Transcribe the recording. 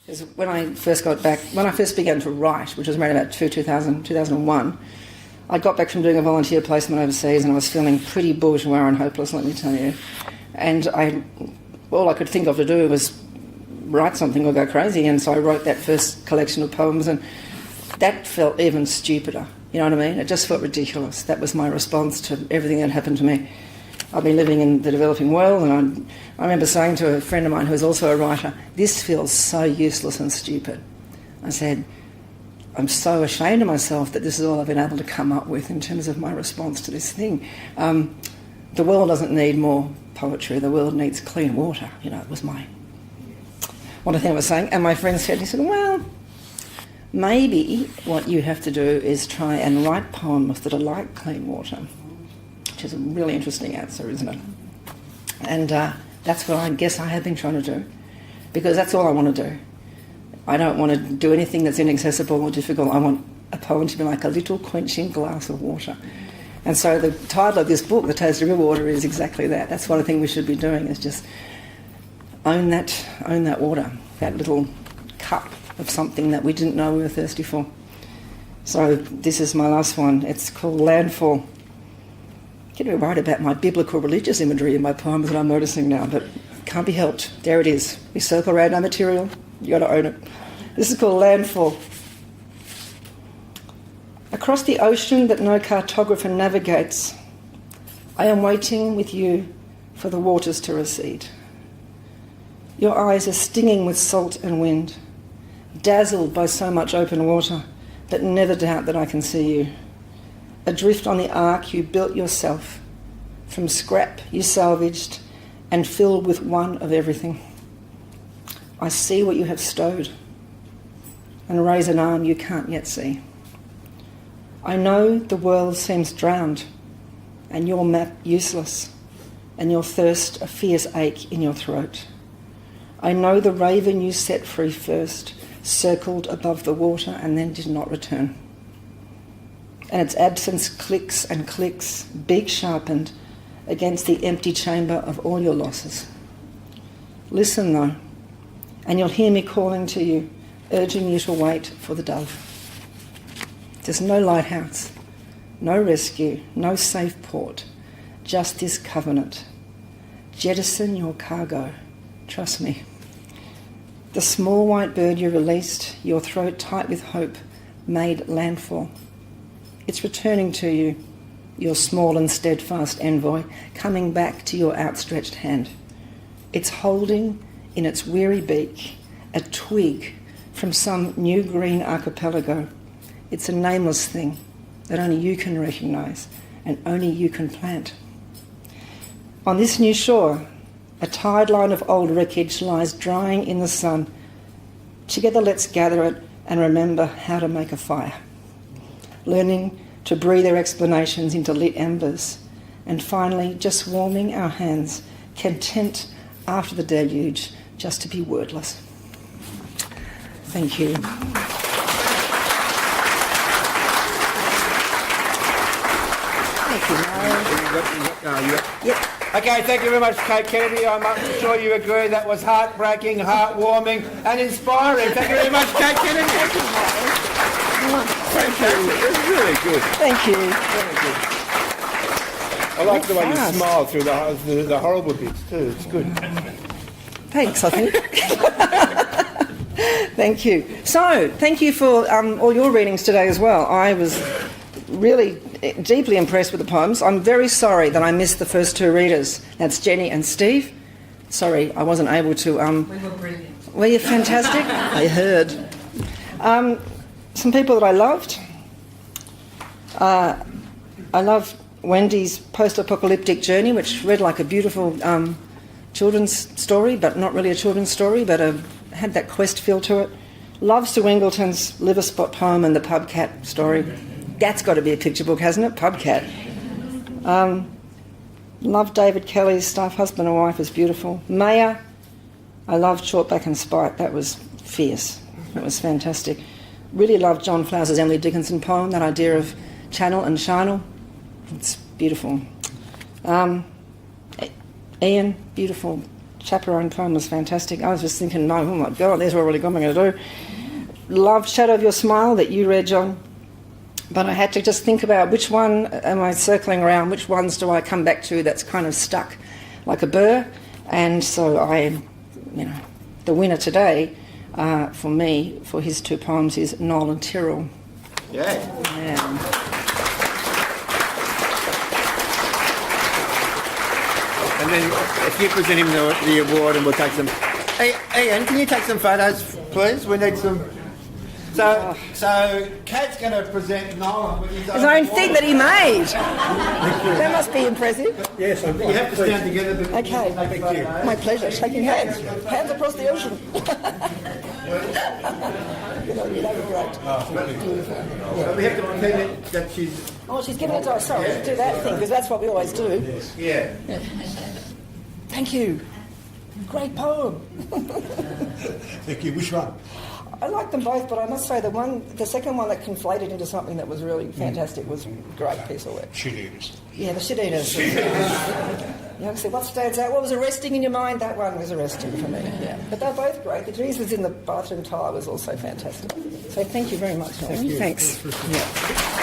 Because when I first began to write, which was around about 2001, I got back from doing a volunteer placement overseas and I was feeling pretty bourgeois and hopeless, let me tell you. And all I could think of to do was write something or go crazy, and so I wrote that first collection of poems, and that felt even stupider, you know what I mean? It just felt ridiculous. That was my response to everything that happened to me. I've been living in the developing world, and I remember saying to a friend of mine who was also a writer, this feels so useless and stupid. I said, I'm so ashamed of myself that this is all I've been able to come up with in terms of my response to this thing. The world doesn't need more poetry, the world needs clean water, you know, it was what I think I was saying. And my friend said, well, maybe what you have to do is try and write poems that are like clean water, which is a really interesting answer, isn't it? And that's what I guess I have been trying to do, because that's all I want to do. I don't want to do anything that's inaccessible or difficult. I want a poem to be like a little quenching glass of water. And so the title of this book, The Taste of River Water, is exactly that. That's what I think we should be doing, is just own that water, that little cup of something that we didn't know we were thirsty for. So this is my last one. It's called Landfall. I get a bit worried about my biblical religious imagery in my poems that I'm noticing now, but can't be helped. There it is. We circle around our material. You got to own it. This is called Landfall. Across the ocean that no cartographer navigates, I am waiting with you for the waters to recede. Your eyes are stinging with salt and wind, dazzled by so much open water, but never doubt that I can see you. Adrift on the ark you built yourself, from scrap you salvaged and filled with one of everything. I see what you have stowed and raise an arm you can't yet see. I know the world seems drowned and your map useless and your thirst a fierce ache in your throat. I know the raven you set free first circled above the water and then did not return. And its absence clicks and clicks, beak sharpened, against the empty chamber of all your losses. Listen though, and you'll hear me calling to you, urging you to wait for the dove. There's no lighthouse, no rescue, no safe port, just this covenant. Jettison your cargo, trust me. The small white bird you released, your throat tight with hope, made landfall. It's returning to you, your small and steadfast envoy, coming back to your outstretched hand. It's holding in its weary beak a twig from some new green archipelago. It's a nameless thing that only you can recognise and only you can plant. On this new shore, a tide line of old wreckage lies drying in the sun. Together let's gather it and remember how to make a fire. Learning to breathe our explanations into lit embers, and finally just warming our hands, content after the deluge just to be wordless. Thank you. Thank you, Yep. Okay, thank you very much, Cate Kennedy. I'm sure you agree that was heartbreaking, heartwarming and inspiring. Thank you very much, Cate Kennedy. Thank you, Mary. Fantastic. It was really good. Thank you. Very good. I like the way you smile through the horrible bits too. It's good. Thanks, I think. Thank you. So, thank you for all your readings today as well. I was really deeply impressed with the poems. I'm very sorry that I missed the first two readers. That's Jenny and Steve. Sorry, I wasn't able to... We were brilliant. Were you fantastic? I heard. Some people that I loved. I loved Wendy's post-apocalyptic journey, which read like a beautiful children's story, but not really a children's story, but had that quest feel to it. Love Sue Ingleton's Liver Spot poem and the Pub Cat story. That's got to be a picture book, hasn't it? Pub Cat. Love David Kelly's Staff Husband and Wife is beautiful. Maya, I loved Shortback and Spite. That was fierce. That was fantastic. Really loved John Flowers' Emily Dickinson poem, that idea of channel and charnel. It's beautiful. Ian, beautiful chaperone poem was fantastic. I was just thinking, no, oh my God, there's what really good I'm going to do. Love Shadow of Your Smile that you read, John. But I had to just think about which one am I circling around, which ones do I come back to that's kind of stuck like a burr. And so the winner today for me, for his two poems, is Noel and Tyrrell. Yeah. And then if you present him the award and we'll take some... Hey, Ian, can you take some photos, please? We need some... So Kate's going to present Nolan with his own thing that he made. That must be impressive. Yes, you have to stand together. Okay. Thank you. My pleasure. Shaking hands. Hands across the ocean. That'd be great. Beautiful. So we have to pretend that she's... Oh, she's giving it to us. Sorry, do that thing, because that's what we always do. Yeah. Thank you. Great poem. Thank you. Which one? I like them both, but I must say the second one that conflated into something that was really fantastic was a great piece of work. Shit eaters. Yeah, the shit eaters. You know, what stands out? What was arresting in your mind? That one was arresting for me. Yeah, but they're both great. The Jesus in the bathroom tile was also fantastic. So thank you very much, Norman. Thanks. Yeah.